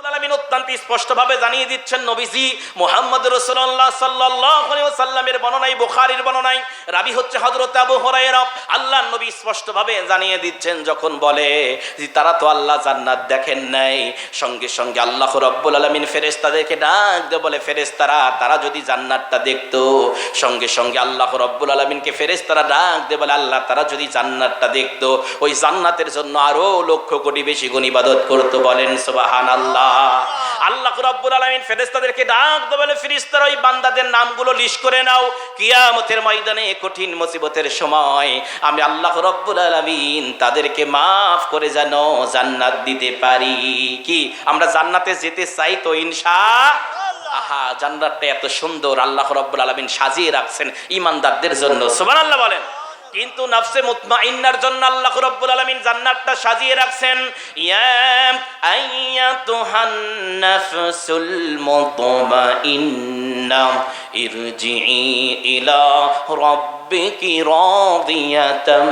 আলামিন অত্যন্ত স্পষ্টভাবে জানিয়ে দিচ্ছেন, নবীজি মুহাম্মদ রাসূলুল্লাহ সাল্লাল্লাহু আলাইহি ওয়াসাল্লামের বর্ণনায়, বুখারীর বর্ণনায়, রাবী হচ্ছে হযরত আবু হুরায়রা, আল্লাহর নবী স্পষ্টভাবে জানিয়ে দিচ্ছেন, যখন বলে যে তারা তো আল্লাহ জান্নাত দেখেন নাই, সঙ্গে সঙ্গে আল্লাহ রাব্বুল আলামিন ফেরেশতাদেরকে ডাক দিয়ে বলে, ফেরেশতারা তারা যদি জান্নাতটা দেখতো, সঙ্গে সঙ্গে আল্লাহ রাব্বুল আলামিনকে ফেরেশতারা ডাক দিয়ে বলে, আল্লাহ তারা যদি জান্নাতটা দেখতো, ওই জান্নাতের জন্য আরো লক্ষ কোটি বেশি গুণ ইবাদত করতো। বলেন সুবহানাল্লাহ। আল্লাহ রাব্বুল আলামিন ফেরেশতাদেরকে ডাক দিয়ে বলে, ফেরেশতারা ওই বান্দাদের নামগুলো লিস্ট করে নাও, কিয়ামতের ময়দানে কঠিন মুসিবতের সময় আমি আল্লাহ রাব্বুল আলামিন তাদেরকে মাফ করে যেন জান্নাত দিতে পারি। কি আমরা জান্নাতে যেতে চাই তো ইনশাআল্লাহ। আহা, জান্নাতটা এত সুন্দর আল্লাহ রাব্বুল আলামিন সাজিয়ে রাখছেন ইমানদারদের জন্য, সুবহানাল্লাহ বলেন। কিন্তু নফসে মুতমাইন্নার জন্য আল্লাহ রাব্বুল আলামিন জান্নাতটা সাজিয়ে রাখছেন। ইয়া আইয়াতুহান নাফসুল মুতমাইন্না ইরজিই ইলা রাব্বিকি রাদিয়াতাম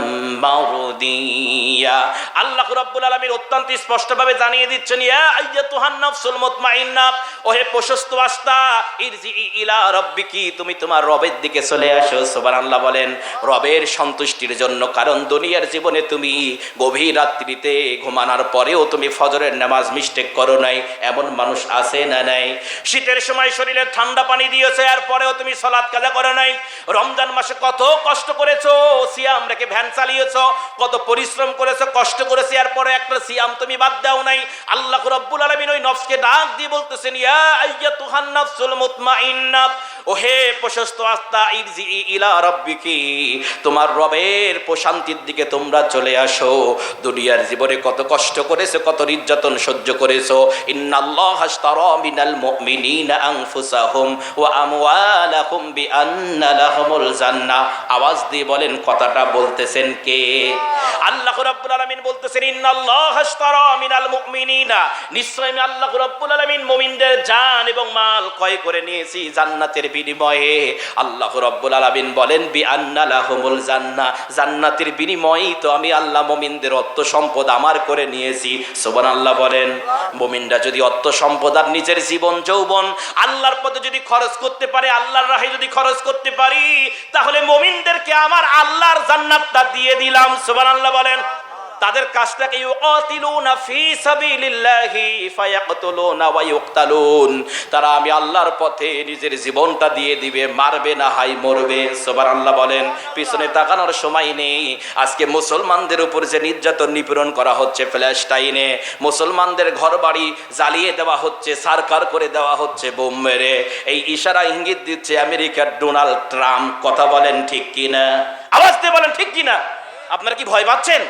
মারদিয়া। আল্লাহ রাব্বুল আলামিন অত্যন্ত স্পষ্টভাবে জানিয়ে দিচ্ছেন, ইয়া আইয়াতুহান নাফসুল মুতমাইন্না, ওহে প্রশস্ত আত্মা, ইরজিই ইলা রাব্বিকি, তুমি তোমার রবের দিকে চলে আসো। সুবহানাল্লাহ বলেন। রবের সন্তুষ্টির জন্য, কারণ দুনিয়ার জীবনে তুমি গভীর রাত্রিতে ঘুমানোর পরেও তুমি ফজরের নামাজ মিস্টেক করো নাই, এমন মানুষ আছে না নাই? শীতের সময় শরীরে ঠান্ডা পানি দিয়েছে, আর পরেও তুমি সালাত কাজা করো নাই। রমজান মাসে কত কষ্ট করেছো, সিয়াম রেখে ভ্যান চালিয়েছো, কত পরিশ্রম করেছো, কষ্ট করেছি, আর পরে একটা সিয়াম তুমি বাদ দাও নাই। আল্লাহ রাব্বুল আলামিন ওই নফসকে ডাক দিয়ে বলতেছেন, ইয়া আইয়াতুহান নাফসুল মুতমাইন্না, ওহে প্রশস্ত আত্মা, ইরজিই ইলা রাব্বিকি, তোমার রবের প্রশান্তির দিকে তোমরা চলে আসো। দুনিয়ার জীবনে কত কষ্ট করেছো, কত নির্যাতন সহ্য করেছো। ইন্নাল্লাহা আশতারা মিনাল মুমিনিনা আনফুসাহুম ওয়া আমওয়ালাহুম বিআন্না লাহুমুল জান্নাহ। আওয়াজ দিয়ে বলেন, কথাটা বলতেছেন কে? আল্লাহ রাব্বুল আলামিন বলতেছেন, ইন্নাল্লাহা আশতারা মিনাল মুমিনিনা, নিশ্চয় আমি আল্লাহ রাব্বুল আলামিন মুমিনদের জান এবং মাল ক্রয় করে নিয়েছি জান্নাতের বিনিময়ে। আল্লাহ রাব্বুল আলামিন বলেন, বিআন্না লাহুমুল জান্নাহ, জান্নাতের বিনিময়েই তো আমি আল্লাহ মুমিনদের অর্থ সম্পদ আমার করে নিয়েছি। সুবহানাল্লাহ বলেন। মুমিনরা যদি অর্থ সম্পদ আর নিজের জীবন যৌবন আল্লাহর পথে যদি খরচ করতে পারে, আল্লাহর রাহে যদি খরচ করতে পারি, তাহলে মুমিনদেরকে আমার আল্লাহর জান্নাতটা দিয়ে দিলাম। সুবহানাল্লাহ বলেন। তাদের কাজটাকে ইউকাতিলুনা ফি সাবিলিল্লাহি ফায়াকতুলুনা ওয়া ইউকতালুন, তারা আমি আল্লাহর পথে নিজের জীবনটা দিয়ে দিবে, মারবে না হয় মরবে। সুবহানাল্লাহ বলেন। পিছনে তাকানোর সময় নেই। আজকে মুসলমানদের উপর যে নির্যাতন নিপীড়ন করা হচ্ছে ফিলিস্তিনে, মুসলমানদের ঘরবাড়ি জ্বালিয়ে দেওয়া হচ্ছে, সারকার করে দেওয়া হচ্ছে বোম মেরে, এই ইশারা ইঙ্গিত দিচ্ছে আমেরিকার ডোনাল্ড ট্রাম্প। কথা বলেন ঠিক কিনা? আওয়াজ দিয়ে বলেন ঠিক কিনা? আপনারা কি ভয় পাচ্ছেন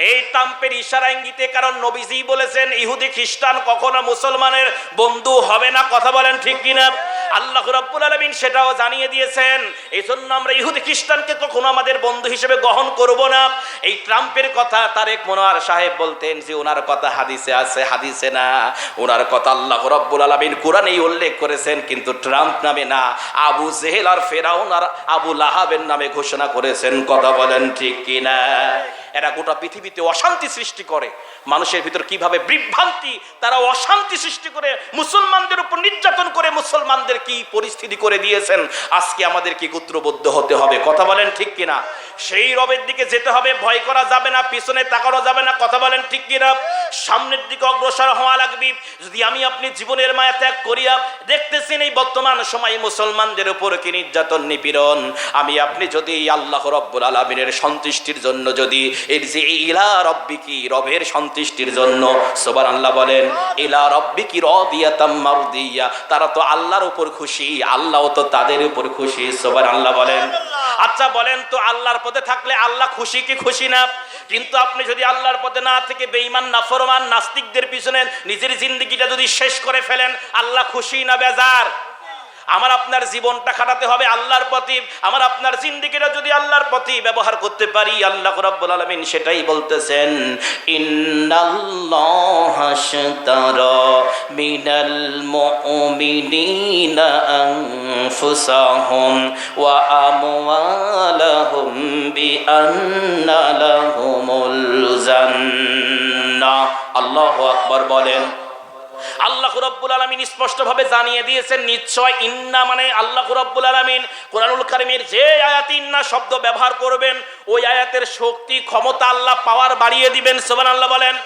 এই ট্রাম্পের ইশারা ইঙ্গিতে? কারণ নবীজি বলেছেন, ইহুদি খ্রিস্টান কখনো মুসলমানের বন্ধু হবে না। কথা বলেন ঠিক কিনা? আল্লাহ রাব্বুল আলামিন সেটাও জানিয়ে দিয়েছেন। এই জন্য আমরা ইহুদি খ্রিস্টানকে কখনো আমাদের বন্ধু হিসেবে গ্রহণ করব না। এই ট্রাম্পের কথা তারেক মনোয়ার সাহেব বলতেন যে ওনার কথা হাদিসে আছে, হাদিসে না, ওনার কথা আল্লাহ রাব্বুল আলামিন কোরআনেই উল্লেখ করেছেন, কিন্তু ট্রাম্প নামে না, আবু জেহেল আর ফেরাউন আর আবু লাহাবের নামে ঘোষণা করেছেন। কথা বলেন ঠিক কিনা? এরা গোটা পৃথিবীতে অশান্তি সৃষ্টি করে, মানুষের ভিতর কিভাবে বিভ্রান্তি, তারা অশান্তি সৃষ্টি করে, মুসলমানদের উপর নির্যাতন করে মুসলমানদের কি পরিস্থিতি করে দিয়েছেন। আজকে আমাদের কি গোত্রবদ্ধ হতে হবে? কথা বলেন ঠিক কিনা? সেই রবের দিকে যেতে হবে, ভয় করা যাবে না, পিছনে তাকানো যাবে না। কথা বলেন ঠিক কিনা? সামনের দিকে অগ্রসর হওয়া লাগবে। যদি আমি আপনি জীবনের মায়া ত্যাগ করিয়া দেখতেছেন এই বর্তমান সময় মুসলমানদের উপর কি নির্যাতন নিপীড়ন, আমি আপনি যদি আল্লাহ রাব্বুল আলামিনের সন্তুষ্টির জন্য যদি ইলা রাব্বিকি, রবের সন্তুষ্টির জন্য, সুবহানাল্লাহ বলেন, ইলা রাব্বিকি রাদিয়াতাম মারদিয়া, তারা তো আল্লাহর উপর খুশি, আল্লাহও তো তাদের উপর খুশি। সুবহানাল্লাহ বলেন। আচ্ছা বলেন তো, আল্লাহর পথে থাকলে আল্লাহ খুশি কি খুশি না? কিন্তু আপনি যদি আল্লাহর পথে না থেকে বেঈমান নাফরমান নাস্তিকদের পিছনে নিজের জিন্দেগিটা যদি শেষ করে ফেলেন, আল্লাহ খুশি না বেজার? আমার আপনার জীবনটা খাটাতে হবে আল্লাহর পথে, আমার আপনার জিন্দেগিটা যদি আল্লাহর পথে ব্যবহার করতে পারি, আল্লাহ রাব্বুল আলামিন সেটাই বলতেছেন, ইন্নাল্লাহা আশতারা মিনাল মুমিনিনা আনফুসাহুম ওয়া আমওয়ালাহুম বিআন্না লাহুমুল জান্নাহ। আল্লাহু আকবার বলেন। আল্লাহ রাব্বুল আলামিন স্পষ্ট ভাবে জানিয়ে দিয়েছেন নিশ্চয় ইন্না মানে আল্লাহ রাব্বুল আলামিন কোরআনুল কারীমের যে আয়াতে ইন্না শব্দ ব্যবহার করবেন ওই আয়াতের শক্তি ক্ষমতা আল্লাহ পাওয়ার বাড়িয়ে দিবেন সুবহানাল্লাহ বলেন।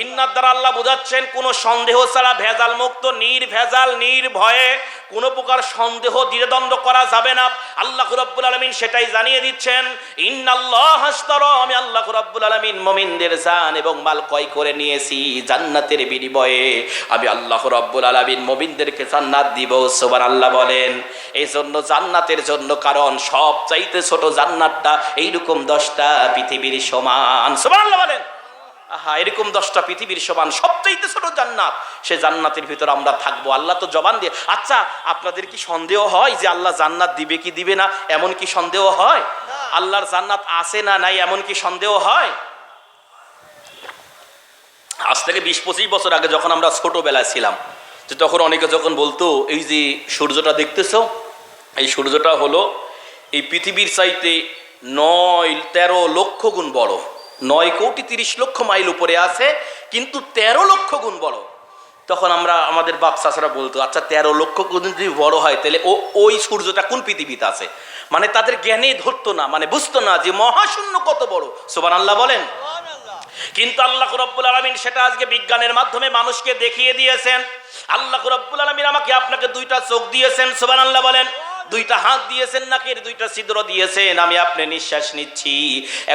ইন্নার দ্বারা আল্লাহ বোঝাচ্ছেন কোনো সন্দেহ ছাড়া ভেজাল মুক্ত নির্ভেজাল নির্ভয়ে কোনো প্রকার সন্দেহ দ্বিধাদ্বন্দ্ব করা যাবে না। আল্লাহ রাব্বুল আলামিন সেটাই জানিয়ে দিচ্ছেন ইন্নাল্লাহ আশতারা আমি আল্লাহ রাব্বুল আলামিন মুমিনদের জান এবং মাল ক্রয় করে নিয়েছি জান্নাতের বিনিময়ে। আমি আল্লাহ রাব্বুল আলামিন মুমিনদেরকে জান্নাত দিব সুবহানাল্লাহ বলেন। এই জন্য জান্নাতের জন্য কারণ সব চাইতে ছোট জান্নাতটা এইরকম 10টা পৃথিবীর সমান সুবহানাল্লাহ বলেন। আহা এরকম 10টা পৃথিবীর সমান সবচাইতে ছোট জান্নাত, সে জান্নাতের ভিতর আমরা থাকবো। আল্লাহ তো জবান দিয়ে। আচ্ছা আপনাদের কি সন্দেহ হয় যে আল্লাহ জান্নাত দিবে কি দিবে না এমন কি সন্দেহ হয়? আল্লাহর জান্নাত আছে না নাই এমন কি সন্দেহ হয়? আজ থেকে 20-25 বছর আগে যখন আমরা ছোটবেলায় ছিলাম, যে তখন অনেকে যখন বলতো এই যে সূর্যটা দেখতেছো এই সূর্যটা হলো এই পৃথিবীর চাইতে 9-13 লক্ষ গুণ বড়, 9,30,00,000 মাইল উপরে আছে কিন্তু 13 লক্ষ গুণ বড়। তখন আমরা আমাদের বাপ চাচারা বলতো আচ্ছা 13 লক্ষ গুণ যদি বড় হয় তাহলে ওই সূর্যটা কোন পৃথিবীতে আছে? মানে তাদের জ্ঞানে ধরতো না, মানে বুঝতো না যে মহাশূন্য কত বড় সুবহানাল্লাহ বলেন। কিন্তু আল্লাহ রাব্বুল আলামিন সেটা আজকে বিজ্ঞানের মাধ্যমে মানুষকে দেখিয়ে দিয়েছেন। আল্লাহ রাব্বুল আলামিন আমাকে আপনাকে 2টা চোখ দিয়েছেন সুবহানাল্লাহ বলেন, 2টা হাত দিয়েছেন, নাকের 2টা ছিদ্র দিয়েছেন, আমি আপনি নিঃশ্বাস নিচ্ছি।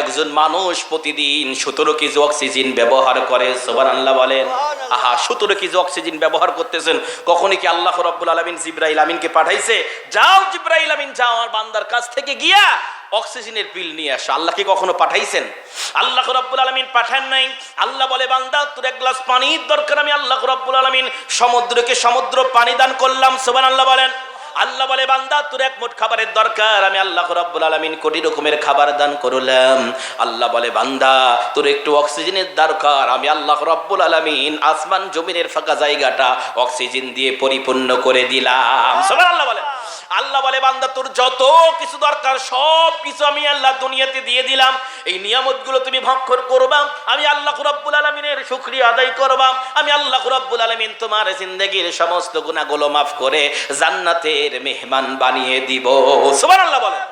একজন মানুষ প্রতিদিন 17 কেজি অক্সিজেন ব্যবহার করে সুবহানাল্লাহ বলেন। আহা 17 কেজি অক্সিজেন ব্যবহার করতেছেন, কখনই কি আল্লাহ রাব্বুল আলামিন জিবরাইল আমিনকে পাঠাইছে যাও জিবরাইল আমিন যাও আমার বান্দার কাছ থেকে গিয়া অক্সিজেনের বিল নিয়ে আসো? আল্লাহ কি কখনো পাঠাইছেন? আল্লাহ রাব্বুল আলামিন পাঠান নাই। আল্লাহ বলে বান্দা তোর এক গ্লাস পানির দরকার, আমি আল্লাহ রাব্বুল আলামিন সমুদ্রকে সমুদ্র পানি দান করলাম সুবহানাল্লাহ বলেন। আল্লাহ বলে বান্দা তোর এক মুঠ খাবারের দরকার, আমি আল্লাহ রাব্বুল আলামিন কোটি রকমের খাবার দান করলাম। আল্লাহ বলে বান্দা তোর একটু অক্সিজেনের দরকার, আমি আল্লাহ রাব্বুল আলামিন আসমান জমিনের ফাঁকা জায়গাটা অক্সিজেন দিয়ে পরিপূর্ণ করে দিলাম সুবহানাল্লাহ বলে। আল্লাহ বলে বান্দা তোর যত কিছু দরকার সব কিছু আমি আল্লাহ দুনিয়াতে দিয়ে দিলাম, এই নিয়ামতগুলো তুমি ভক্ষণ করবা, আমি আল্লাহ রাব্বুল আলামিনের শুকরিয়া আদায় করবা, আমি আল্লাহ রাব্বুল আলামিন তোমার জিন্দেগীর সমস্ত গুনাহগুলো মাফ করে জান্নাতের মেহমান বানিয়ে দিব সুবহানাল্লাহ বলেন।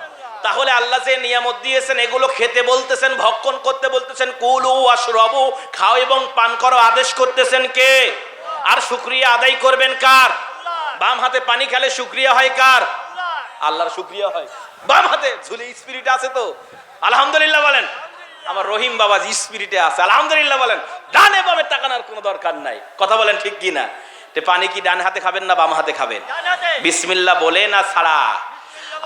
তাহলে আল্লাহ যে নিয়ামত দিয়েছেন এগুলো খেতে বলতেছেন, ভক্ষণ করতে বলতেছেন, কুলু ওয়াশরাবু খাও এবং পান করো আদেশ করতেছেন কে? আর শুকরিয়া আদায় করবেন কার? বাম হাতে পানি খেলে শুকরিয়া হয় কার? আল্লাহর শুকরিয়া হয়। বাম হাতে ঝুলে স্পিরিট আছে তো আলহামদুলিল্লাহ বলেন। আমার রহিম বাবা স্পিরিটে আছে আলহামদুলিল্লাহ বলেন। ডানে বামে তাকানোর কোনো দরকার নাই, কথা বলেন ঠিক কিনা? পানি কি ডান হাতে খাবেন না বাম হাতে খাবেন? বিসমিল্লাহ বলে না ছাড়া।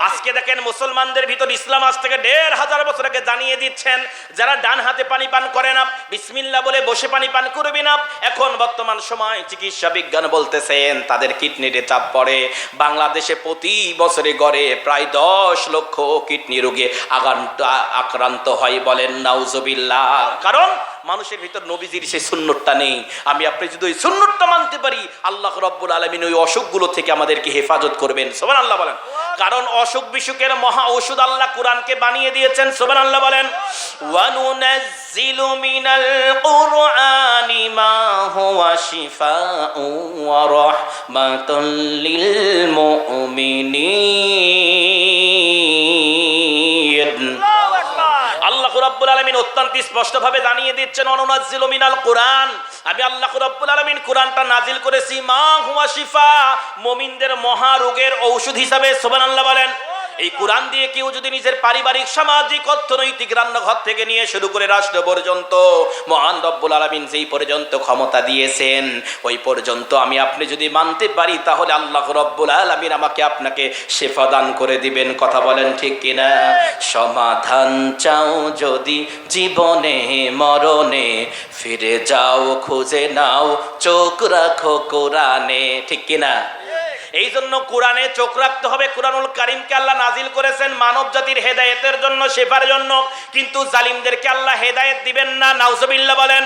আজকে দেখেন মুসলমানদের ভিতর ইসলাম আজ থেকে 1500 বছর আগে জানিয়ে দিচ্ছেন যারা ডান হাতে পানি পান করে না বিসমিল্লাহ বলে বসে পানি পান করবে না। এখন বর্তমান সময় চিকিৎসা বিজ্ঞান বলতেছেন তাদের কিডনিতে চাপ পড়ে। বাংলাদেশে প্রতি বছরে গড়ে প্রায় 10 লক্ষ কিডনি রোগে আক্রান্ত হয়, বলেন নাউজুবিল্লাহ। কারণ মানুষের ভিতর নবীজির সেই সুন্নতটা নেই। আমি আপনি যদি ওই সুন্নতটা মানতে পারি আল্লাহ রাব্বুল আলামিন ওই অসুখগুলো থেকে আমাদেরকে হেফাজত করবেন সুবহানাল্লাহ বলেন। কারণ অসুখ বিসুখের মহা ঔষধ আল্লাহ কোরআনকে বানিয়ে দিয়েছেন সুবহানাল্লাহ বলেন। ওয়া নুনাজ্জিলু মিনাল কুরআনি মা হুয়া শিফাউ ওয়া রাহমাতুল লিল মুমিনিন। আল্লাহ রাব্বুল আলামিন অত্যন্ত স্পষ্ট ভাবে জানিয়ে দিচ্ছেন অনুনাজ্জিলু মিনাল কুরআন, আমি আল্লাহ রাব্বুল আলামিন কোরআনটা নাজিল করেছি মা হুয়া শিফা মুমিনদের মহা রোগের ঔষধ হিসাবে সুবহানাল্লাহ বলেন। এই কোরআন দিয়ে কেউ যদি নিজের পারিবারিক সামাজিক অর্থনৈতিক রান্নাঘর থেকে নিয়ে শুরু করে রাষ্ট্র পর্যন্ত মহান রব্বুল আলামিন যেই পর্যন্ত ক্ষমতা দিয়েছেন ওই পর্যন্ত আমি আপনি যদি মানতে পারি তাহলে আল্লাহ রব্বুল আলামিন আমাকে আপনাকে শিফা দান করে দিবেন, কথা বলেন ঠিক কিনা? সমাধান চাও যদি জীবনে মরণে ফিরে যাও খুঁজে নাও চোখ রাখো কোরআনে, ঠিক কিনা? এই জন্য কোরআনে চোখ রাখতে হবে। কোরআনুল কারীমকে আল্লাহ নাজিল করেছেন মানব জাতির হেদায়েতের জন্য, শেফার জন্য, কিন্তু জালিমদেরকে আল্লাহ হেদায়েত দিবেন না নাউজুবিল্লাহ বলেন।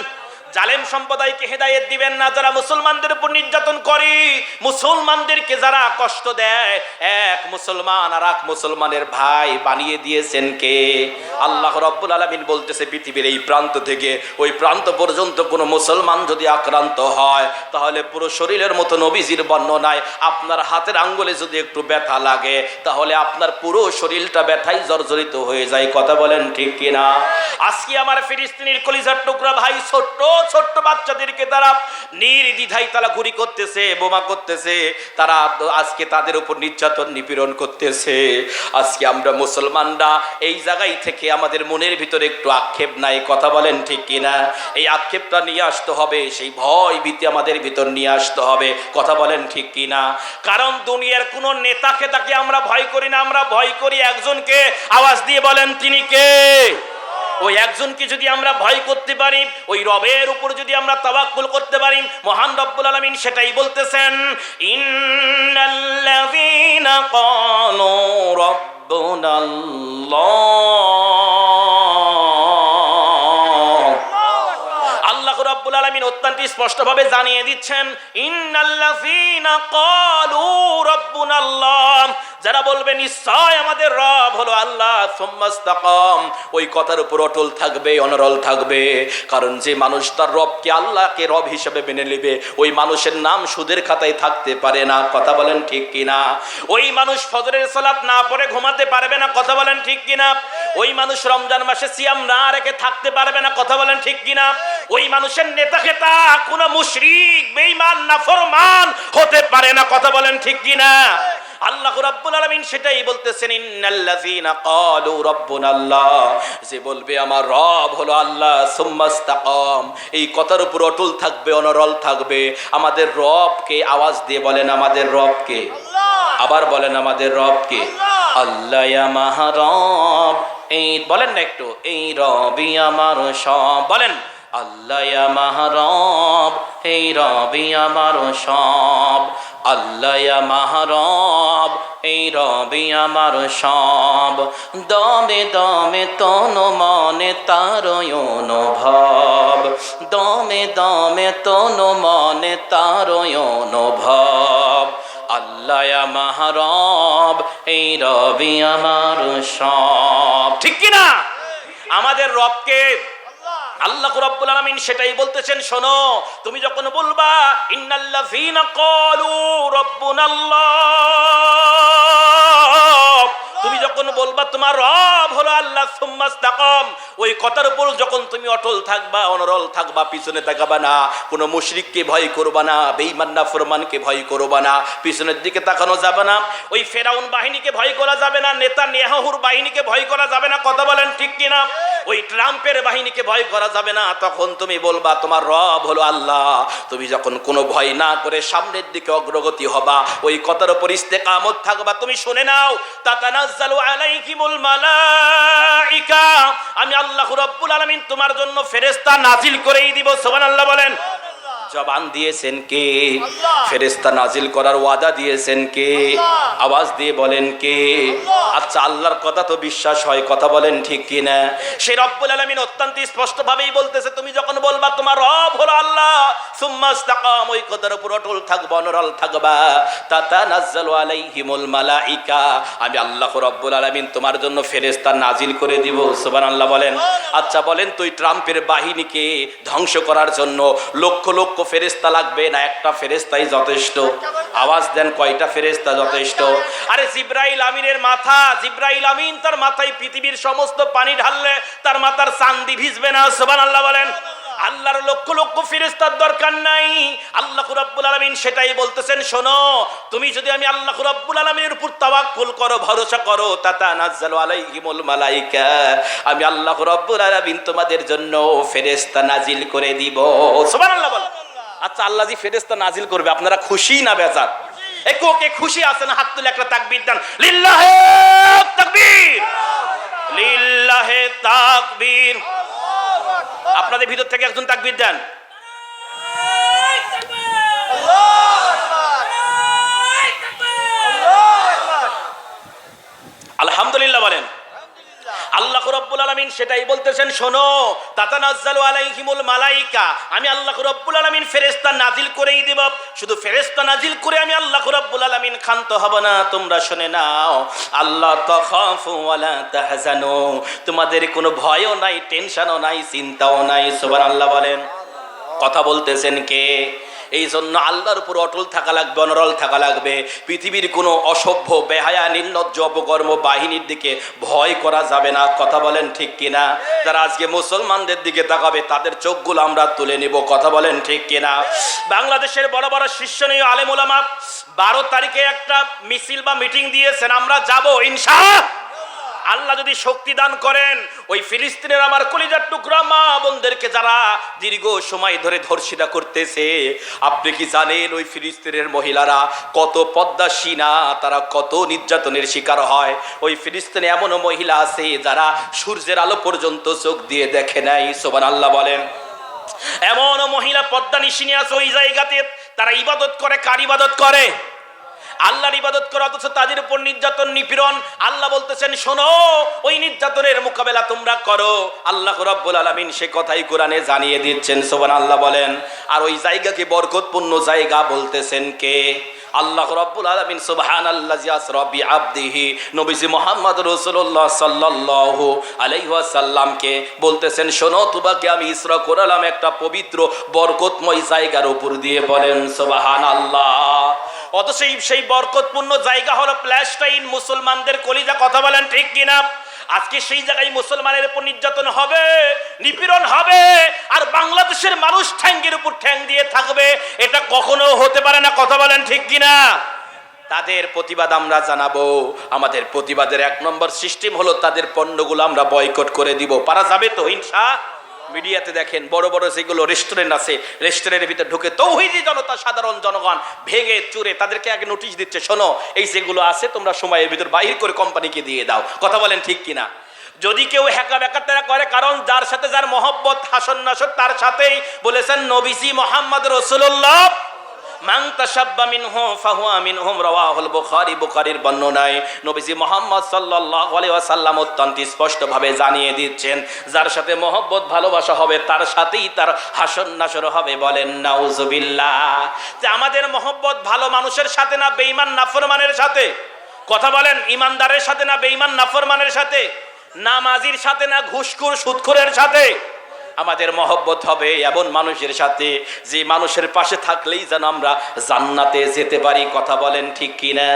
জালেম সম্প্রদায়কে হেদায়েত দিবেন না, যারা মুসলমানদের উপর নির্যাতন করে, মুসলমানদেরকে যারা কষ্ট দেয়, এক মুসলমান আর এক মুসলমানের ভাই বানিয়ে দিয়েছেন কে? আল্লাহ রাব্বুল আলামিন বলতেছে পৃথিবীর এই প্রান্ত থেকে ওই প্রান্ত পর্যন্ত কোনো মুসলমান যদি আক্রান্ত হয়, তাহলে পুরো শরীরের মতো নবীজির বর্ণনায় আপনার হাতের আঙ্গুলে যদি একটু ব্যথা লাগে, তাহলে আপনার পুরো শরীরটা ব্যথায় জর্জরিত হয়ে যায়। কথা বলেন ঠিক কিনা? আজকে আমার ফিলিস্তিনের কলিজার টুকরা ভাই ছোট্ট ছোট্ট বাচ্চাদেরকে তারা নির্দ্বিধায় তারা গুলি করতেছে, বোমা করতেছে, তারা আজকে তাদের উপর নির্যাতন নিপীড়ন করতেছে। আজকে আমরা মুসলমানরা এই জায়গায় থেকে আমাদের মনের ভিতরে একটু আক্ষেপ নাই। কথা বলেন ঠিক কিনা? এই আক্ষেপটা নিয়ে আসতে হবে, সেই ভয় ভীতি আমাদের ভিতর নিয়ে আসতে হবে। কথা বলেন ঠিক কিনা? কারণ দুনিয়ার কোন নেতাকে তাকে আমরা ভয় করি না, আমরা ভয় করি একজনকে। আওয়াজ দিয়ে বলেন তিনি কে? ওই একজনকে যদি আমরা ভয় করতে পারি, ওই রবের উপর যদি আমরা তাওয়াক্কুল করতে পারি, মহান রব্বুল আলামিন সেটাই বলতেছেন, ইন্নাল্লাযীনা ক্বালু রাব্বুনাল্লাহ। আল্লাহ রাব্বুল আলামিন অত্যন্ত স্পষ্টভাবে জানিয়ে দিচ্ছেন, ইন্নাল্লাযীনা ক্বালু রাব্বুনাল্লাহ, যারা বলবে নিশ্চয় আমাদের রব হলো আল্লাহ, সুম্মাস্তাকাম, ওই কথার উপর অটল থাকবে, অনড়ল থাকবে। কারণ যে মানুষ তার রবকে আল্লাহকে রব হিসেবে মেনে নেবে, ওই মানুষের নাম সুদের খাতায় থাকতে পারে না। কথা বলেন ঠিক কিনা? ওই মানুষ ফজরের সালাত না পড়ে ঘুমাতে পারবে না। কথা বলেন ঠিক কিনা? ওই মানুষ রমজান মাসে সিয়াম না রেখে থাকতে পারবে না। কথা বলেন ঠিক কিনা? ওই মানুষের নেতা খেতা কোনো মুশরিক, বেঈমান, নাফরমান হতে পারে না। কথা বলেন ঠিক কিনা? আল্লাহ রাব্বুল আলামিন সেটাই বলতেছেন, ইন্নাল্লাযীনা ক্বালু রাব্বুনাল্লাহ, যে বলবে আমার রব হলো আল্লাহ, সুম্মাস্তাকাম, এই কথার উপর অটল থাকবে, অনড়ল থাকবে। আমাদের রবকে আওয়াজ দিয়ে বলেন, আমাদের রবকে। আবার বলেন, আমাদের রবকে। আল্লাহ ইয়া মাহরব, এই বলেন না একটু, এই রবই আমার সব। বলেন, আল্লাহ ইয়া মাহরব, এই রবই আমার সব। আল্লাহ ইয়া মাহরব, এই রবি আমার সব। দমে দমে তন মনে তার অনুভব, দমে দমে তন মনে তার অনুভব। আল্লাহ ইয়া মাহরব, এই রবি আমার সব। ঠিক কিনা? আমাদের রবকে আল্লাহ রাব্বুল আলামিন সেটাই বলতেছেন, শোনো, তুমি যখন বলবা ইন্নাল্লাযীনা ক্বালু রাব্বুনাল্লাহ, তুমি যখন বলবা তোমার রব হলো আল্লাহ, সুম্মাস্তাকাম, ওই কথার উপর যখন তুমি অটল থাকবা, অনড়ল থাকবা, পিছনে তাকাবা না, কোনো মুশরিককে ভয় করবা না, বেঈমান নাফরমানকে ভয় করবা না, পিছনের দিকে তাকানো যাবে না, ওই ফেরাউন বাহিনীকে ভয় করা যাবে না, নেতানিয়াহুর বাহিনীকে ভয় করা যাবে না। কথা বলেন ঠিক কিনা? ওই ট্রাম্পের বাহিনীকে ভয় করা যাবে না। তখন তুমি বলবা তোমার রব হলো আল্লাহ। তুমি যখন কোনো ভয় না করে সামনের দিকে অগ্রগতি হবা, ওই কথার উপর ইস্তেকামত থাকবা। তুমি শুনে নাও, তাতানাজ্জালু আলাইহিমুল মালাইকা, আমি আল্লাহ রাব্বুল আলামিন তোমার জন্য ফেরেশতা নাজিল করেই দিব। সুবহানাল্লাহ বলেন। জবান দিয়েছেন কে? ফেরেশতা নাজিল করার ওয়াদা দিয়েছেন কে? আওয়াজ দিয়ে বলেন কে? আচ্ছা, আল্লাহর কথা তো বিশ্বাস হয়। কথা বলেন ঠিক কিনা? সে রব্বুল আলামিন অত্যন্ত স্পষ্ট ভাবেই বলতেছে, তুমি যখন বলবা তোমার রব হলো আল্লাহ, সুম্মাস্তাকাম, ওই কথার উপর অটল থাকবা, অনড়ল থাকবা। তাতানাজ্জালু আলাইহিমুল মালাইকা, আমি আল্লাহ রাব্বুল আলামিন তোমার জন্য ফেরেশতা নাজিল করে দিব। সুবহানাল্লাহ বলেন। আচ্ছা বলেন, তুই ট্রাম্পের বাহিনীকে ধ্বংস করার জন্য লক্ষ লক্ষ ফেরেশতা লাগবে না একটা ফেরেশতাই যথেষ্ট? আওয়াজ দেন, কয়টা ফেরেশতা যথেষ্ট? আরে জিবরাইল আমিনের মাথা, জিবরাইল আমিন তার মাথায় পৃথিবীর সমস্ত পানি ঢাললে তার মাথার চাঁদি ভিজবে না। সুবহানাল্লাহ বলেন। আল্লাহর লক্ষ লক্ষ ফেরেশতার দরকার নাই। আল্লাহ রাব্বুল আলামিন সেটাই বলতেছেন, শোনো, তুমি যদি আমি আল্লাহ রাব্বুল আলামিনের উপর তাওয়াক্কুল করো, ভরসা করো, তাতানাজ্জালু আলাইহিমুল মালাইকা, আমি আল্লাহ রাব্বুল আলামিন তোমাদের জন্য ফেরেশতা নাজিল করে দিব। সুবহানাল্লাহ বলেন। আচ্ছা, আল্লাহ জি ফেরেশতা নাজিল করবে, আপনারা খুশি না বেজার? কে খুশি আছেন? হাত তুলে একটা তাকবীর দেন। লিল্লাহে তাকবীর, লিল্লাহে তাকবীর। আপনাদের ভিতর থেকে একজন তাকবীর দেন। আলহামদুলিল্লাহ বলেন। আল্লাহ রাব্বুল আলামিন আলামিন সেটাই বলতেছেন, শোনো, তাতানাজ্জালু আলাইহিমুল মালাইকা, আমি আল্লাহ রাব্বুল আলামিন ফেরেশতা নাজিল করেই দেব। শুধু ফেরেশতা নাজিল করে আমি আল্লাহ রাব্বুল আলামিন ক্ষান্ত হব না। তোমরা শুনে নাও, আল্লাহ তাখাফু ওয়ালা তাহজানু, তোমাদের কোনো ভয়ও নাই, টেনশনও নাই, চিন্তাও নাই। সুবহানাল্লাহ বলেন। কথা বলতেছেন কে? এই জন্য আল্লাহর উপর অটল থাকা লাগবে, অনরল থাকা লাগবে। পৃথিবীর কোনো অসভ্য, বেহায়া, নির্লজ্জ, অপকর্ম বাহিনীর দিকে ভয় করা যাবে না। কথা বলেন ঠিক কিনা? যারা আজকে মুসলমানদের দিকে তাকাবে তাদের চোখগুলো আমরা তুলে নিব। কথা বলেন ঠিক কিনা? বাংলাদেশের বড় বড় শীর্ষনীয় আলেম ওলামা 12 তারিখে একটা মিছিল বা মিটিং দিয়েছেন, আমরা যাব ইনশাআল্লাহ। আল্লাহ যদি শক্তি দান করেন, ওই ফিলিস্তিনের আমার কলিজার টুকরা মা বোনদেরকে যারা দীর্ঘ সময় ধরে ধর্ষিতা করতেছে, আপনি কি জানেন ওই ফিলিস্তিনের মহিলারা কত পদ্মাসী না, তারা কত নির্যাতনের শিকার হয়? ওই ফিলিস্তিনে এমনও মহিলা আছে যারা সূর্যের আলো পর্যন্ত চোখ দিয়ে দেখে নাই। সুবহানাল্লাহ বলেন। এমনও মহিলা পদ্মা নিশিনী আছে ওই জায়গাতে, তারা ইবাদত করে। কার ইবাদত করে? আল্লাহর ইবাদত করে, অথচ তাদের উপর নির্যাতন, নিপীড়ন। আল্লাহ বলতেছেন, শোনো, ওই নির্যাতনের মোকাবেলা তোমরা করো। আল্লাহ রাব্বুল আলামিন সে কথাই কোরআনে জানিয়ে দিচ্ছেন। সুবহানাল্লাহ বলেন। আর ওই জায়গাকে বরকতপূর্ণ জায়গা বলতেছেন কে? আল্লাহ রাব্বুল আলামিন। সুবহানাল্লাযী আসরা বিআবদিহি, নবীজি মুহাম্মদ রাসূলুল্লাহ সাল্লাল্লাহু আলাইহি ওয়াসাল্লামকে বলতেছেন, শোনো, তোমাকে আমি ইসরা করালাম একটা পবিত্র বরকতময় জায়গার উপর দিয়ে। বলেন সুবহানাল্লাহ। অথচ সেই বরকতপূর্ণ জায়গা হলো প্যালেস্টাইন, মুসলমানদের কলিজা। কথা বলেন ঠিক কিনা? আজকে সেই জায়গায় মুসলমানের উপর নির্যাতন হবে, নিপীড়ন হবে, আর বাংলাদেশের মানুষ ঠ্যাঙ্গের উপর ঠ্যাং দিয়ে থাকবে। এটা কখনো হতে পারে না। কথা বলেন ঠিক কিনা? তাদের প্রতিবাদ আমরা জানাবো। আমাদের প্রতিবাদের 1 নম্বর সিস্টেম হলো তাদের পণ্যগুলো আমরা বয়কট করে দিব। পারা যাবে তো ইনশাআল্লাহ? মিডিয়াতে দেখেন বড় বড় যেগুলো রেস্টুরেন্ট আছে, রেস্টুরেন্টের ভিতরে ঢুকে তৌহিদি জনতা, সাধারণ জনগণ ভেঙে চুরে তাদেরকে আগে নোটিশ দিচ্ছে, শোনো, এই যেগুলো আছে তোমরা সময়ের ভিতর বাহির করে কোম্পানিকে দিয়ে দাও। কথা বলেন ঠিক কিনা? যদি কেউ হ্যাকা ব্যাকাতারা করে, কারণ যার সাথে যার মহব্বত, হাসন নাসর, তার সাথেই বলেছেন নবীজি মুহাম্মদ রাসূলুল্লাহ, মান তাশাব্বা মিনহু ফাহুয়া মিনহুম, রাওয়াহুল বুখারী। বুখারীর বর্ণনায় নবীজি মুহাম্মদ সাল্লাল্লাহু আলাইহি ওয়াসাল্লাম অত্যন্ত স্পষ্টভাবে জানিয়ে দিচ্ছেন, যার সাথে মহব্বত, ভালোবাসা হবে তার সাথেই তার হাসন নাসর হবে। বলেন নাউজুবিল্লাহ। যে আমাদের মহব্বত ভালো মানুষের সাথে না বেঈমান নাফরমানের সাথে? কথা বলেন, ইমানদারের সাথে না বেঈমান নাফরমানের সাথে? নামাজির সাথে না ঘুষখোর সুদখোরের সাথে? আমাদের মহব্বত হবে এমন মানুষের সাথে যে মানুষের পাশে থাকলেই যেন আমরা জান্নাতে যেতে পারি। কথা বলেন ঠিক কিনা?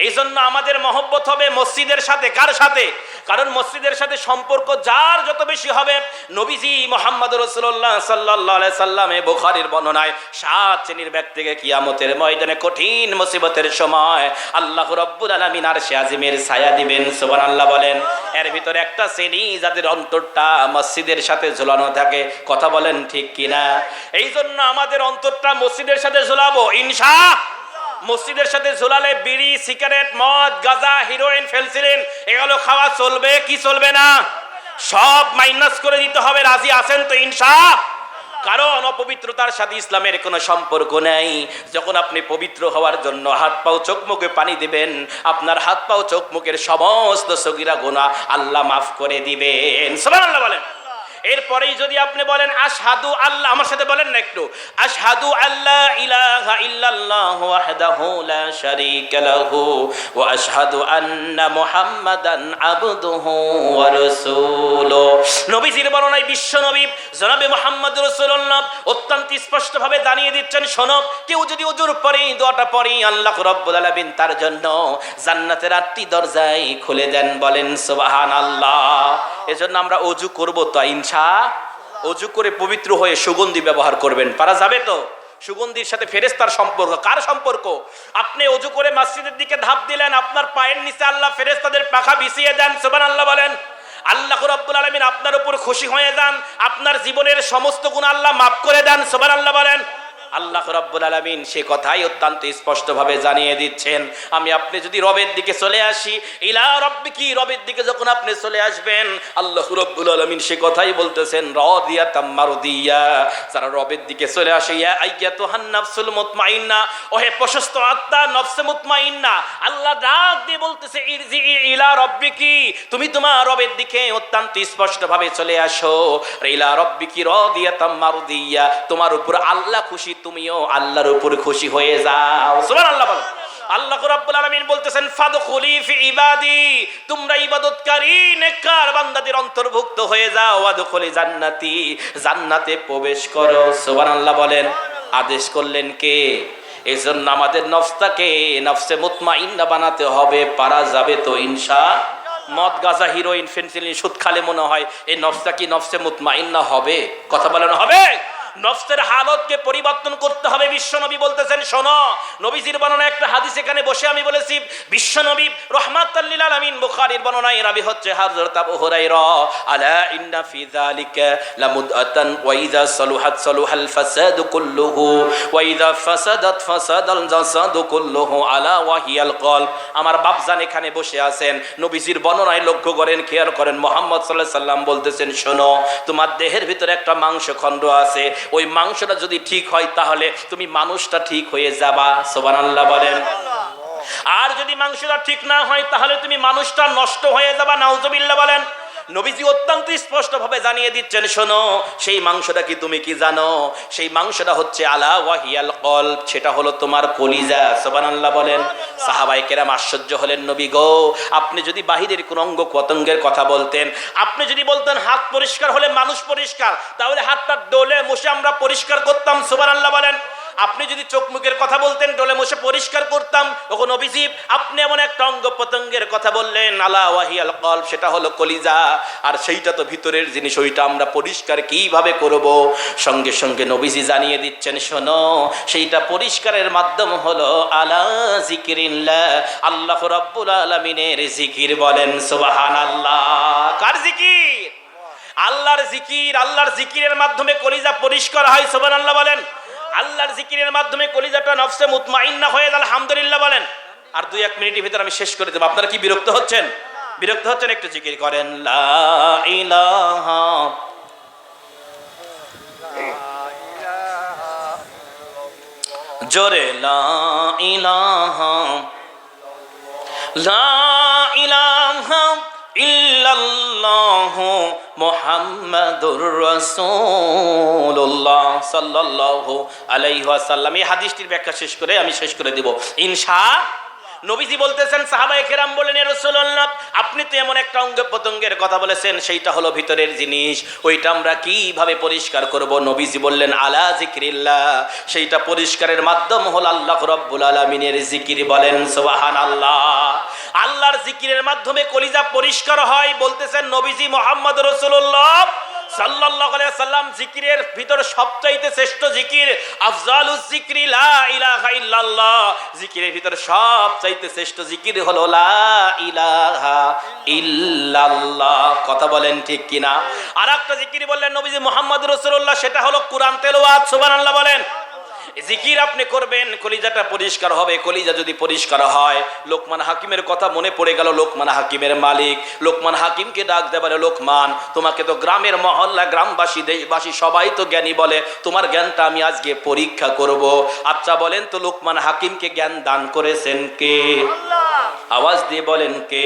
এই জন্য আমাদের মহব্বত হবে মসজিদের সাথে। কার সাথে? কারণ মসজিদের সাথে সম্পর্ক যার যত বেশি হবে, নবীজি মুহাম্মদ রাসূলুল্লাহ সাল্লাল্লাহু আলাইহি সাল্লামে বুখারীর বর্ণনায় 7 শ্রেণীর ব্যক্তিকে কিয়ামতের ময়দানে কঠিন মুসিবতের সময় আল্লাহ রাব্বুল আলামিন আরশে আজিমের ছায়া দিবেন। সুবহানাল্লাহ বলেন। এর ভিতরে একটা শ্রেণী যাদের অন্তরটা মসজিদের সাথে ঝুলানো থাকে। কথা বলেন ঠিক কিনা? এই জন্য আমাদের অন্তরটা মসজিদের সাথে ঝুলাবো ইনশাআল্লাহ। মসজিদের সাথে ঝুলালে বিড়ি, সিগারেট, মদ, গাঁজা, হিরোইন, ফেন্সিলিন এগুলো খাওয়া চলবে কি চলবে না? সব মাইনাস করে দিতে হবে। রাজি আছেন তো ইনশাআল্লাহ? কারণ অপবিত্রতার সাথে ইসলামের কোনো সম্পর্ক নেই। যখন আপনি পবিত্র হওয়ার জন্য হাত পাও চোখ মুখে পানি দিবেন, আপনার হাত পাও চোখ মুখের সমস্ত সগীরা গুনাহ আল্লাহ মাফ করে দিবেন। সুবহানাল্লাহ বলেন। এরপরেই যদি আপনি বলেন আশহাদু আল্লাহ, আমার সাথে বলেন না একটু, আশহাদু আল্লা ইলাহা ইল্লাল্লাহু ওয়াহদাহু লা শারীকা লাহু ওয়া আশহাদু আন্না মুহাম্মাদান আবদুহু ওয়া রাসূলুহু। নবীজির বর্ণনায় বিশ্ব নবী জনাবে মুহাম্মদ রাসূলুল্লাহ অত্যন্ত স্পষ্টভাবে জানিয়ে দিচ্ছেন, শোনো, কেউ যদি ওযুর পরে দোয়াটা পড়ে, আল্লাহ রাব্বুল আলামিন তার জন্য জান্নাতের 8টি দরজাই খুলে দেন। বলেন সুবহানাল্লাহ। এজন্য আমরা ওযু করব তো ইনশাআল্লাহ। ওযু করে পবিত্র হয়ে সুগন্ধি ব্যবহার করবেন। পারা যাবে তো? সুগন্ধির সাথে ফেরেশতার সম্পর্ক। কার সম্পর্ক? আপনি ওযু করে মসজিদের দিকে ধাপ দিলেন, আপনার পায়ের নিচে আল্লাহ ফেরেশতাদের পাখা বিছিয়ে দেন। সুবহানাল্লাহ বলেন। আল্লাহ রাব্বুল আলামিন আপনার উপর খুশি হয়ে যান, আপনার জীবনের সমস্ত গুনাহ আল্লাহ মাফ করে দেন। সুবহানাল্লাহ বলেন। আল্লাহ রাব্বুল আলামিন সে কথাই অত্যন্ত স্পষ্টভাবে জানিয়ে দিচ্ছেন, আমি আপনি যদি রবের দিকে চলে আসি, ইলা রাব্বিকি, রবের দিকে যখন আপনি চলে আসবেন, আল্লাহ রাব্বুল আলামিন সে কথাই বলতেছেন, রাদিয়াতাম মারদিয়া, যারা রবের দিকে চলে আসে, ইয়া আইয়াতুহান নাফসুল মুতমাইন্না, ওহে প্রশস্ত আত্মা নফসে মুতমাইন্না, আল্লাহ ডাক দিয়ে বলতেছে, ইরজি ইলা রাব্বিকি, তুমি তোমার রবের দিকে অত্যন্ত স্পষ্টভাবে চলে আসো, ইলা রাব্বিকি রাদিয়াতাম মারদিয়া, তোমার উপর আল্লাহ খুশি, তুমিও আল্লাহর উপর খুশি হয়ে যাও। সুবহানাল্লাহ বলো। আল্লাহ রাব্বুল আলামিন বলতেছেন, ফাদখুলি ফি ইবাদি, তোমরা ইবাদতকারী নেককার বান্দাদের অন্তর্ভুক্ত হয়ে যাও, ওয়াদখুলি জান্নাতি, জান্নাতে প্রবেশ করো। সুবহানাল্লাহ বলেন। আদেশ করলেন কে? এজন্য আমাদের নফসটাকে নফসে মুতমাইন্না বানাতে হবে। পারা যাবে তো ইনশাআল্লাহ। মদ গাঁজা হিরোইন ফেন্সিলিন সুদ খালে মনে হয় এই নফসটা কি নফসে মুতমাইন্না হবে? কথা বলেন হবে? নফসের হালতকে পরিবর্তন করতে হবে। বিশ্বনবী বলতেছেন, শোনো, নবীজির বর্ণনা একটা হাদিস এখানে বসে আমি বলেছি, বিশ্বনবী রাহমাতাল লিল আলামিন, বুখারীর বর্ণনায় রাবি হচ্ছে হযরত আবু হুরায়রা, আলা ইন্না ফি যালিকা লামুদআতান ওয়া ইযা সালুহাত সালুহাল ফাসাদু কুল্লুহু ওয়া ইযা ফাসাদাত ফাসাদাল জাসাদু কুল্লুহু আলা ওয়া হিয়াল কলব। আমার বাপজান এখানে বসে আছেন, নবীজির বর্ণনায় লক্ষ্য করেন, খেয়াল করেন, মুহাম্মদ সাল্লাল্লাহু আলাইহি সাল্লাম বলতেছেন, শোনো, তোমার দেহের ভিতরে একটা মাংসখণ্ড আছে, ওই মাংসটা যদি ঠিক হয় তাহলে তুমি মানুষটা ঠিক হয়ে যাবা। সুবহানাল্লাহ বলেন। আর যদি মাংসটা ঠিক না হয় তাহলে তুমি মানুষটা নষ্ট হয়ে যাবা। নাউজুবিল্লাহ বলেন। নবীজি অত্যন্ত স্পষ্টভাবে জানিয়ে দিচ্ছেন, শোনো, সেই মাংসটা কি তুমি কি জানো? সেই মাংসটা হচ্ছে আলা ওয়াহিয়াল কলব, সেটা হলো তোমার কলিজা। সুবহানাল্লাহ বলেন। সাহাবায়ে কেরাম আশ্চর্য হলেন, নবী গো, আপনি যদি বাহিরের কোন অঙ্গ পতঙ্গের কথা বলতেন, আপনি যদি বলতেন হাত পরিষ্কার হলে মানুষ পরিষ্কার, তাহলে হাতটা ডলে মুছে আমরা পরিষ্কার করতাম। সুবহানাল্লাহ বলেন। আপনি যদি চোখ মুখের কথা বলতেন, ডলে মুছে পরিষ্কার করতাম। ওগো নবীজি, আপনি এমন একটা অঙ্গ পতঙ্গের কথা বললেন, আলা ওয়াহিয়াল কলব, সেটা হলো কলিজা, আর সেইটা তো ভিতরের জিনিস, ওইটা আমরা পরিষ্কার কিভাবে করব? সঙ্গে সঙ্গে নবীজি জানিয়ে দিচ্ছেন, শোনো, সেইটা পরিষ্কারের মাধ্যম হলো আলা জিকিরিল্লাহ, আল্লাহ রাব্বুল আলামিনের জিকির। বলেন সুবহানাল্লাহ। কার জিকির? আল্লাহর জিকির। আল্লাহর জিকিরের মাধ্যমে কলিজা পরিষ্কার হয়। সুবহানাল্লাহ বলেন। আল্লাহর জিকিরের মাধ্যমে কলিজাটা নফসে মুতমাইন্না হয়ে গেল। আলহামদুলিল্লাহ বলেন। আর 2-1 মিনিটের ভিতরে আমি শেষ করে দেব। আপনারা কি বিরক্ত হচ্ছেন? বিরক্ত হচ্ছেন? একটু জিকির করেন, লা ইলাহা, জোরে লা ইলাহা, লা ইলাহা ইল্লাল্লাহু মুহাম্মাদুর রাসূলুল্লাহ সাল্লাল্লাহু আলাইহি ওয়াসাল্লাম। এই হাদিসটির ব্যাখ্যা শেষ করে আমি শেষ করে দেব ইনশাআল্লাহ। নবীজি বলতেছেন, সাহাবায়ে কেরাম বলেন, ইয়া রাসূলুল্লাহ, আপনি তো এমন একটা অঙ্গ প্রত্যঙ্গের কথা বলেছেন, সেইটা হলো ভিতরের জিনিস, ওইটা আমরা কিভাবে পরিষ্কার করব? নবীজি বললেন, আলা যিকরিল্লাহ, সেইটা পরিষ্কারের মাধ্যম হলো আল্লাহ রাব্বুল আলামিনের জিকির। বলেন সুবহানাল্লাহ। আল্লাহর জিকিরের মাধ্যমে কলিজা পরিষ্কার হয়। বলতেছেন নবীজি মুহাম্মদ রাসূলুল্লাহ সাল্লাল্লাহু আলাইহি ওয়াসাল্লাম, জিকিরের ভিতর সবচাইতে শ্রেষ্ঠ জিকির আফজালুজ যিকরি লা ইলাহা ইল্লাল্লাহ, জিকিরের ভিতর সবচাইতে শ্রেষ্ঠ জিকির হলো লা ইলাহা ইল্লাল্লাহ। কথা বলেন ঠিক কিনা? আরেকটা জিকির বললেন নবীজি মুহাম্মদ রাসূলুল্লাহ, সেটা হলো কুরআন তেলাওয়াত। সুবহানাল্লাহ বলেন। জিকির আপনি করবেন, কলিজাটা পরিষ্কার হবে। কলিজা যদি পরিষ্কার হয়, লোকমান হাকিমের কথা মনে পড়ে গেল। লোকমান হাকিমের মালিক, লোকমান হাকিমকে ডাক দেয়, বলে, লোকমান, তোমাকে তো গ্রামের মহল্লা, গ্রামবাসী, দেশবাসী সবাই তো জ্ঞানী বলে, তোমার জ্ঞানটা আমি আজকে পরীক্ষা করব। আচ্ছা বলেন তো, লোকমান হাকিমকে জ্ঞান দান করেছেন কে? আওয়াজ দিয়ে বলেন কে?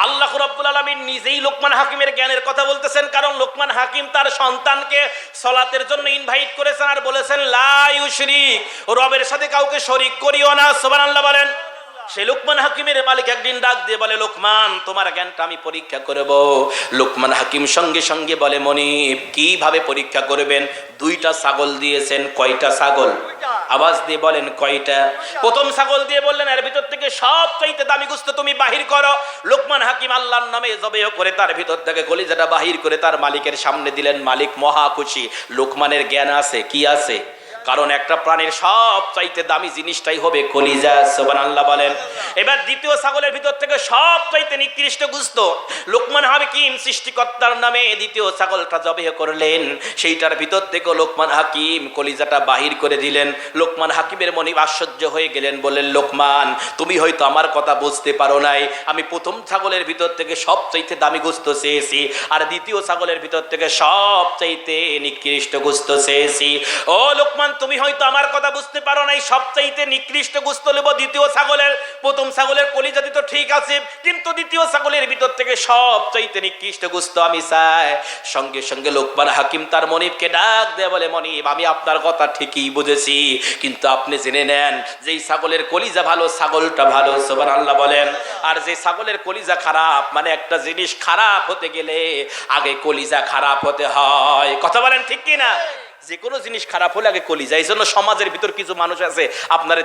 আল্লাহ রাব্বুল আলামিন নিজেই লোকমান হাকিমের জ্ঞানের কথা বলতেছেন, কারণ লোকমান হাকিম তার সন্তানকে সালাতের জন্য ইনভাইট করেছেন আর বলেছেন, লা ইউশরিক, রবের সাথে কাউকে শরীক করিও না। সুবহানাল্লাহ বলেন। সেই লোকমান হাকিমের মালিক একদিন ডাক দিয়ে বলে, লোকমান, তোমার জ্ঞানটা আমি পরীক্ষা করব। লোকমান হাকিম সঙ্গে সঙ্গে বলে, মনিব, কিভাবে পরীক্ষা করবেন? 2টা ছাগল দিয়েছেন। কয়টা ছাগল? আওয়াজ দিয়ে বলেন, কয়টা? প্রথম ছাগল দিয়ে বললেন, এর ভিতর থেকে সবচাইতে দামি গোশত তুমি বাহির করো। লোকমান হাকিম আল্লাহর নামে জবেহ করে তার ভিতর থেকে কলিজাটা বাহির করে তার মালিকের সামনে দিলেন। মালিক মহা খুশি। লোকমানের জ্ঞান আছে, কি আছে? কারণ একটা প্রাণীর সব চাইতে দামি জিনিসটাই হবে কলিজা। সুবহানাল্লাহ বলেন। এবার দ্বিতীয় ছাগলের ভিতর থেকে সব চাইতে নিকৃষ্ট গোশত লোকমান হাকিম সৃষ্টিকর্তার নামে দ্বিতীয় ছাগলটা জবাই করলেন। সেইটার ভিতর থেকে লোকমান হাকিম কলিজাটা বাহির করে দিলেন। লোকমান হাকিমের মনে আশ্চর্য হয়ে গেলেন, বললেন, লোকমান, তুমি হয়তো আমার কথা বুঝতে পারো নাই। আমি প্রথম ছাগলের ভিতর থেকে সব চাইতে দামি গোশত চেয়েছি, আর দ্বিতীয় ছাগলের ভিতর থেকে সব চাইতে নিকৃষ্ট গোশত চেয়েছি। ও লোকমান, তুমি হয়তো আমার কথা বুঝতে পারো নাই। সব চাইতে নিকৃষ্ট গোশত নেব দ্বিতীয় ছাগলের। প্রথম ছাগলের কলিজা তো ঠিক আছে, কিন্তু দ্বিতীয় ছাগলের ভিতর থেকে সব চাইতে নিকৃষ্ট গোশত আমি চাই। সঙ্গে সঙ্গে লোকমান হাকিম তার মনিবকে ডাক দেয়া বলে, মনিব, আমি আপনার কথা ঠিকই বুঝেছি, কিন্তু আপনি জেনে নেন যেই ছাগলের কলিজা ভালো, ছাগলটা ভালো। সুবহানাল্লাহ বলেন। আর যে ছাগলের কলিজা খারাপ, মানে একটা জিনিস খারাপ হতে গেলে আগে কলিজা খারাপ হতে হয়। কথা বলেন ঠিক কিনা? যে কোনো জিনিস খারাপ হলে আগে কলিজা। এই জন্য সমাজের ভিতর কিছু মানুষ আছে আপনার